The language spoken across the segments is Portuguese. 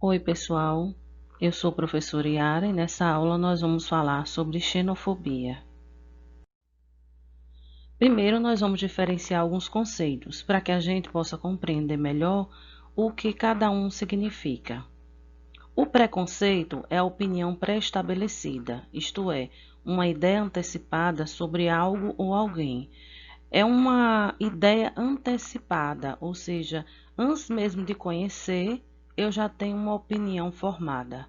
Oi, pessoal. Eu sou a professora Yara e nessa aula nós vamos falar sobre xenofobia. Primeiro, nós vamos diferenciar alguns conceitos para que a gente possa compreender melhor o que cada um significa. O preconceito é a opinião pré-estabelecida, isto é, uma ideia antecipada sobre algo ou alguém. É uma ideia antecipada, ou seja, antes mesmo de conhecer, eu já tenho uma opinião formada.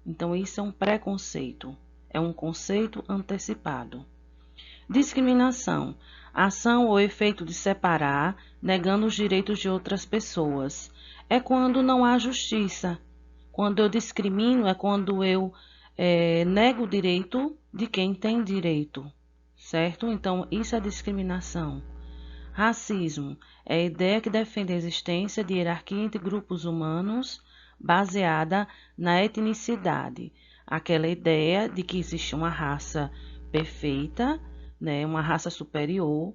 Então, isso é um preconceito, é um conceito antecipado. Discriminação: ação ou efeito de separar, negando os direitos de outras pessoas. É quando não há justiça. Quando eu discrimino, é quando eu nego o direito de quem tem direito, certo? Então, isso é discriminação. Racismo é a ideia que defende a existência de hierarquia entre grupos humanos baseada na etnicidade. Aquela ideia de que existe uma raça perfeita, né, uma raça superior,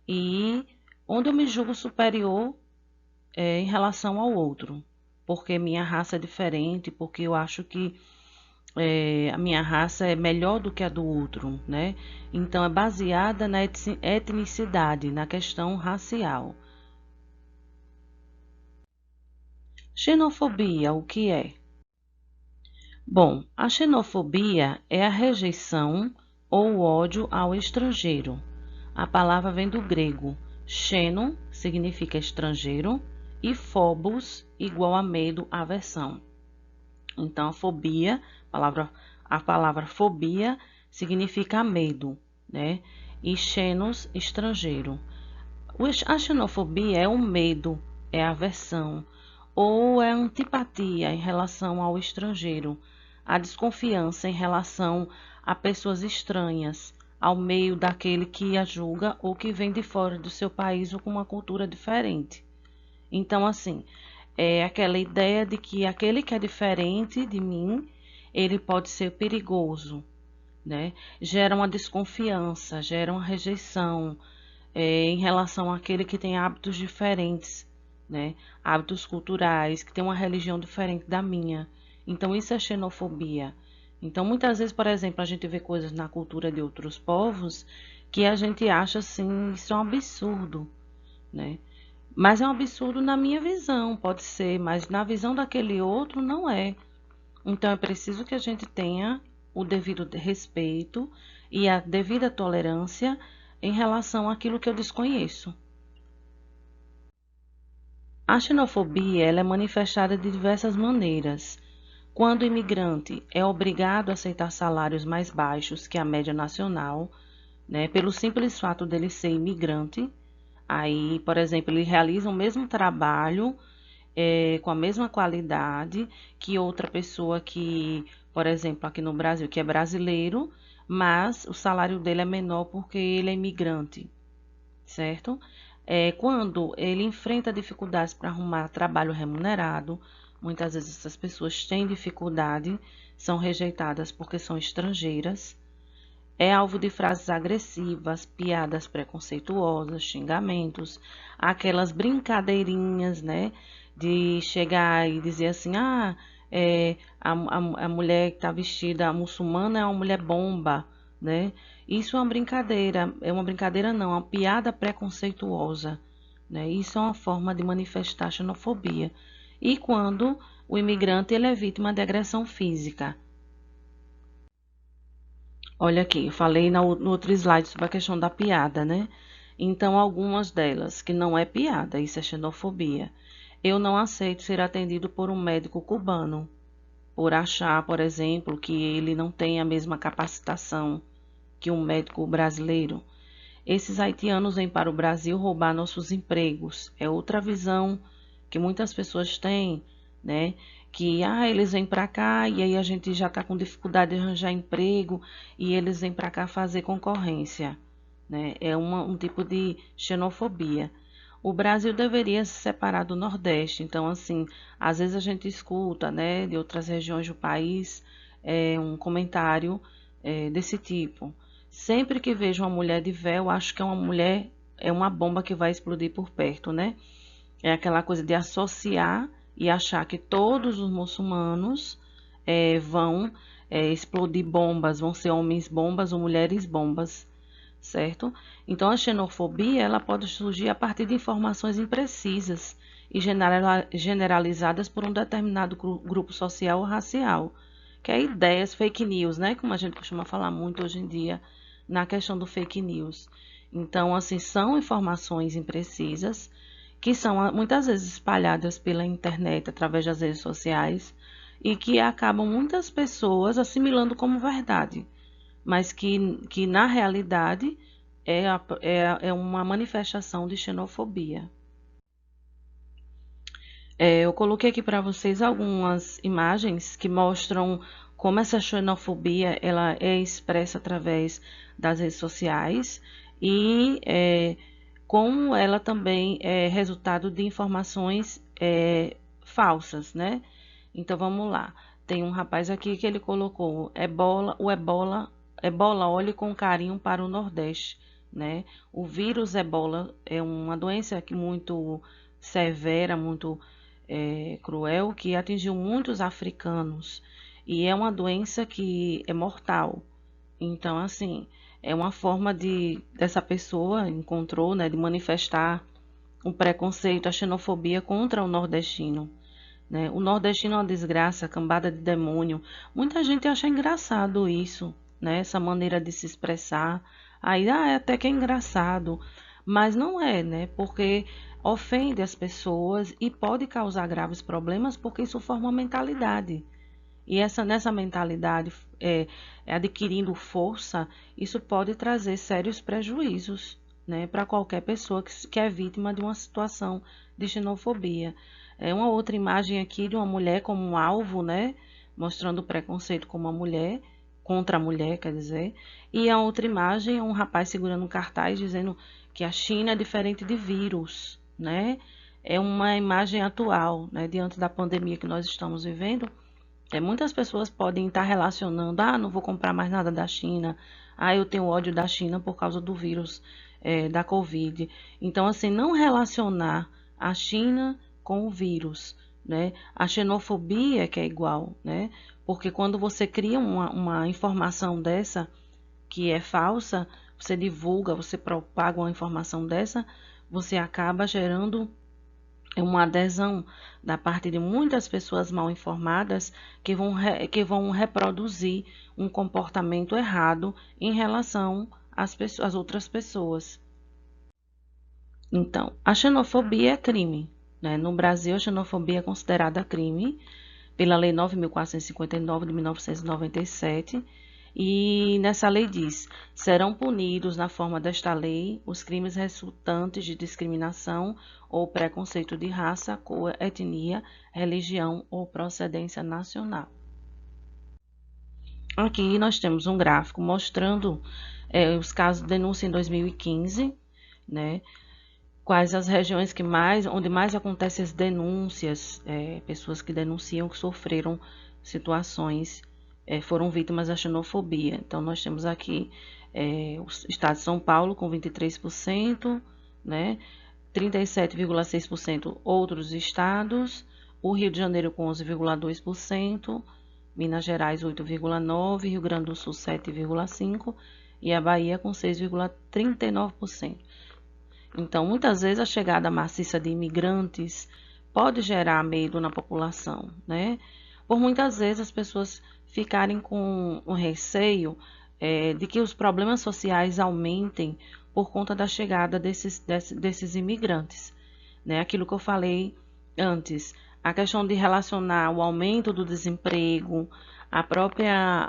e onde eu me julgo superior em relação ao outro, porque minha raça é diferente, porque eu acho que a minha raça é melhor do que a do outro, né? Então é baseada na etnicidade, na questão racial. Xenofobia, o que é? Bom, a xenofobia é a rejeição ou ódio ao estrangeiro. A palavra vem do grego. Xeno significa estrangeiro e phobos igual a medo, aversão. Então, a palavra fobia significa medo, né? E xenos, estrangeiro. A xenofobia é o medo, é a aversão, ou é a antipatia em relação ao estrangeiro, a desconfiança em relação a pessoas estranhas, ao meio daquele que a julga ou que vem de fora do seu país ou com uma cultura diferente. Então, assim, é aquela ideia de que aquele que é diferente de mim, ele pode ser perigoso, né? Gera uma desconfiança, gera uma rejeição em relação àquele que tem hábitos diferentes, né? Hábitos culturais, que tem uma religião diferente da minha. Então, isso é xenofobia. Então, muitas vezes, por exemplo, a gente vê coisas na cultura de outros povos que a gente acha assim, isso é um absurdo, né? Mas é um absurdo na minha visão, pode ser, mas na visão daquele outro não é. Então é preciso que a gente tenha o devido respeito e a devida tolerância em relação àquilo que eu desconheço. A xenofobia ela é manifestada de diversas maneiras. Quando o imigrante é obrigado a aceitar salários mais baixos que a média nacional, né, pelo simples fato dele ser imigrante, aí, por exemplo, ele realiza o mesmo trabalho com a mesma qualidade que outra pessoa que, por exemplo, aqui no Brasil, que é brasileiro, mas o salário dele é menor porque ele é imigrante, certo? Quando ele enfrenta dificuldades para arrumar trabalho remunerado, muitas vezes essas pessoas têm dificuldade, são rejeitadas porque são estrangeiras, é alvo de frases agressivas, piadas preconceituosas, xingamentos, aquelas brincadeirinhas, né? De chegar e dizer assim, a mulher que está vestida, a muçulmana é uma mulher bomba, né? Isso é uma brincadeira não, é uma piada preconceituosa, né? Isso é uma forma de manifestar xenofobia. E quando o imigrante ele é vítima de agressão física. Olha aqui, eu falei no outro slide sobre a questão da piada, né? Então, algumas delas, que não é piada, isso é xenofobia. Eu não aceito ser atendido por um médico cubano, por achar, por exemplo, que ele não tem a mesma capacitação que um médico brasileiro. Esses haitianos vêm para o Brasil roubar nossos empregos. É outra visão que muitas pessoas têm, né? Que eles vêm para cá e aí a gente já está com dificuldade de arranjar emprego e eles vêm para cá fazer concorrência, né? É um tipo de xenofobia. O Brasil deveria se separar do Nordeste. Então, assim, às vezes a gente escuta, né, de outras regiões do país, um comentário desse tipo. Sempre que vejo uma mulher de véu, acho que é uma mulher, é uma bomba que vai explodir por perto, né? É aquela coisa de associar e achar que todos os muçulmanos vão explodir bombas, vão ser homens bombas ou mulheres bombas, certo? Então a xenofobia ela pode surgir a partir de informações imprecisas e generalizadas por um determinado grupo social ou racial, que é ideias fake news, né? Como a gente costuma falar muito hoje em dia na questão do fake news. Então, assim, são informações imprecisas que são muitas vezes espalhadas pela internet, através das redes sociais, e que acabam muitas pessoas assimilando como verdade, mas que na realidade é uma manifestação de xenofobia. Eu coloquei aqui para vocês algumas imagens que mostram como essa xenofobia ela é expressa através das redes sociais e como ela também é resultado de informações falsas, né? Então vamos lá. Tem um rapaz aqui que ele colocou ebola olhe com carinho para o Nordeste, né? O vírus ebola é uma doença que muito severa, muito cruel, que atingiu muitos africanos e é uma doença que é mortal. Então, assim, é uma forma dessa pessoa encontrou, né, de manifestar um preconceito, a xenofobia contra o nordestino. Né? O nordestino é uma desgraça, cambada de demônio. Muita gente acha engraçado isso, né? Essa maneira de se expressar. Aí, é até que é engraçado, mas não é, né? Porque ofende as pessoas e pode causar graves problemas porque isso forma uma mentalidade. E nessa mentalidade adquirindo força, isso pode trazer sérios prejuízos, né, para qualquer pessoa que é vítima de uma situação de xenofobia. É uma outra imagem aqui de uma mulher como um alvo, né, mostrando o preconceito com uma mulher, contra a mulher, quer dizer. E a outra imagem é um rapaz segurando um cartaz dizendo que a China é diferente de vírus, né? É uma imagem atual, né, diante da pandemia que nós estamos vivendo. Muitas pessoas podem estar relacionando, não vou comprar mais nada da China, eu tenho ódio da China por causa do vírus da Covid. Então, assim, não relacionar a China com o vírus, né? A xenofobia que é igual, né? Porque quando você cria uma informação dessa que é falsa, você divulga, você propaga uma informação dessa, você acaba gerando uma adesão da parte de muitas pessoas mal informadas que vão reproduzir um comportamento errado em relação às outras pessoas. Então, a xenofobia é crime. Né? No Brasil, a xenofobia é considerada crime pela Lei 9.459 de 1997. E nessa lei diz: serão punidos na forma desta lei os crimes resultantes de discriminação ou preconceito de raça, cor, etnia, religião ou procedência nacional. Aqui nós temos um gráfico mostrando os casos de denúncia em 2015, né? Quais as regiões onde mais acontecem as denúncias, pessoas que denunciam que sofreram situações, foram vítimas da xenofobia. Então, nós temos aqui o estado de São Paulo com 23%, né? 37,6% outros estados, o Rio de Janeiro com 11,2%, Minas Gerais 8,9%, Rio Grande do Sul 7,5% e a Bahia com 6,39%. Então, muitas vezes a chegada maciça de imigrantes pode gerar medo na população, né? Por muitas vezes as pessoas ficarem com o receio de que os problemas sociais aumentem por conta da chegada desses imigrantes, né? Aquilo que eu falei antes, a questão de relacionar o aumento do desemprego,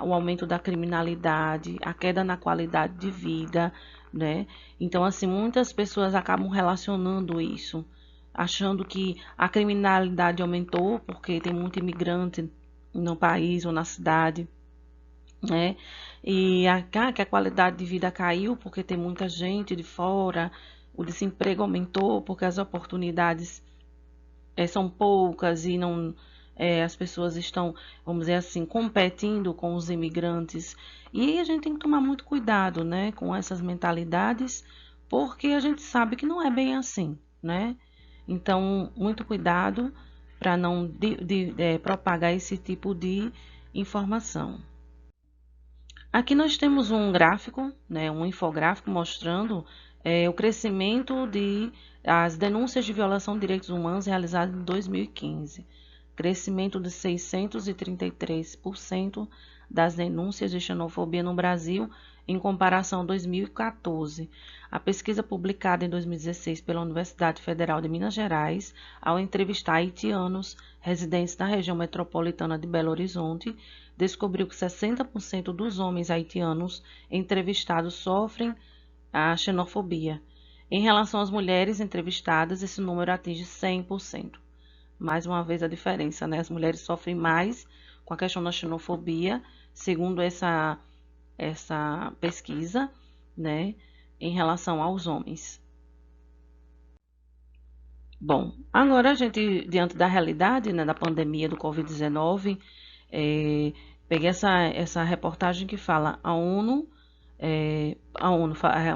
o aumento da criminalidade, a queda na qualidade de vida, né? Então, assim, muitas pessoas acabam relacionando isso, achando que a criminalidade aumentou porque tem muito imigrante no país ou na cidade, né? E que a qualidade de vida caiu porque tem muita gente de fora, o desemprego aumentou porque as oportunidades são poucas e as pessoas estão, vamos dizer assim, competindo com os imigrantes. E a gente tem que tomar muito cuidado, né, com essas mentalidades, porque a gente sabe que não é bem assim, né? Então, muito cuidado para não propagar esse tipo de informação. Aqui nós temos um gráfico, né, um infográfico mostrando o crescimento as denúncias de violação de direitos humanos realizadas em 2015. Crescimento de 633% das denúncias de xenofobia no Brasil em comparação a 2014. A pesquisa publicada em 2016 pela Universidade Federal de Minas Gerais, ao entrevistar haitianos residentes na região metropolitana de Belo Horizonte, descobriu que 60% dos homens haitianos entrevistados sofrem a xenofobia. Em relação às mulheres entrevistadas, esse número atinge 100%. Mais uma vez a diferença, né? As mulheres sofrem mais com a questão da xenofobia, segundo essa pesquisa, né, em relação aos homens. Bom, agora a gente, diante da realidade, né, da pandemia do Covid-19, peguei essa reportagem que fala a ONU,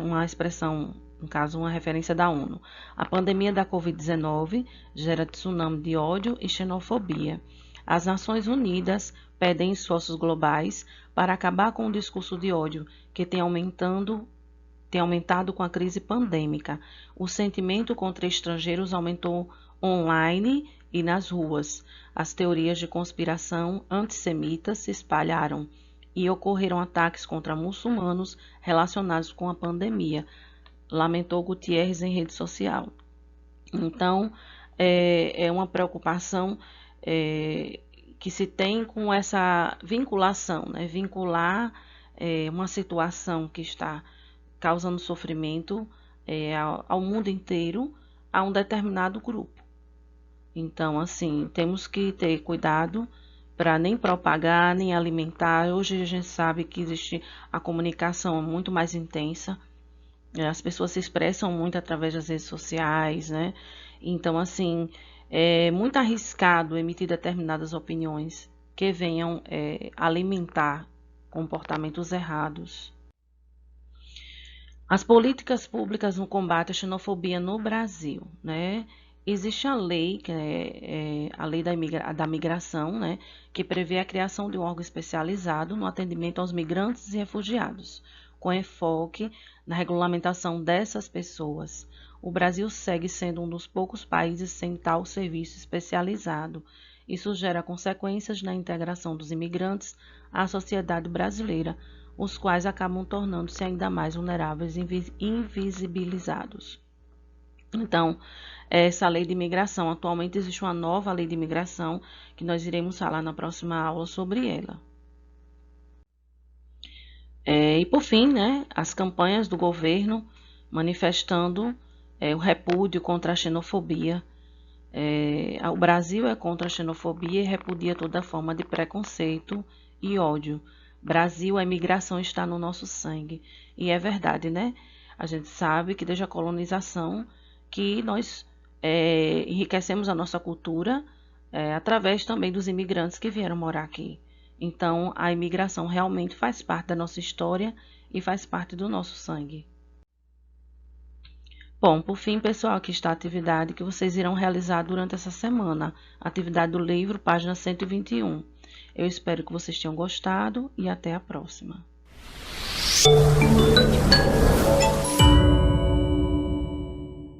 uma expressão, no caso, uma referência da ONU. A pandemia da Covid-19 gera tsunami de ódio e xenofobia. As Nações Unidas pedem esforços globais para acabar com o discurso de ódio que tem aumentado com a crise pandêmica. O sentimento contra estrangeiros aumentou online e nas ruas. As teorias de conspiração antissemitas se espalharam e ocorreram ataques contra muçulmanos relacionados com a pandemia, lamentou Gutierrez em rede social. Então, é uma preocupação que se tem com essa vinculação, né? Vincular uma situação que está causando sofrimento ao mundo inteiro a um determinado grupo. Então, assim, temos que ter cuidado para nem propagar, nem alimentar. Hoje a gente sabe que existe a comunicação muito mais intensa. As pessoas se expressam muito através das redes sociais, né? Então, assim, é muito arriscado emitir determinadas opiniões que venham alimentar comportamentos errados. As políticas públicas no combate à xenofobia no Brasil, né? Existe a lei, que é a lei da migração, né? Que prevê a criação de um órgão especializado no atendimento aos migrantes e refugiados, com enfoque na regulamentação dessas pessoas. O Brasil segue sendo um dos poucos países sem tal serviço especializado. Isso gera consequências na integração dos imigrantes à sociedade brasileira, os quais acabam tornando-se ainda mais vulneráveis e invisibilizados. Então, essa lei de imigração, atualmente existe uma nova lei de imigração, que nós iremos falar na próxima aula sobre ela. E por fim, né, as campanhas do governo manifestando o repúdio contra a xenofobia. O Brasil é contra a xenofobia e repudia toda forma de preconceito e ódio. Brasil, a imigração está no nosso sangue. E é verdade, né? A gente sabe que desde a colonização que nós enriquecemos a nossa cultura através também dos imigrantes que vieram morar aqui. Então, a imigração realmente faz parte da nossa história e faz parte do nosso sangue. Bom, por fim, pessoal, aqui está a atividade que vocês irão realizar durante essa semana. Atividade do livro, página 121. Eu espero que vocês tenham gostado e até a próxima.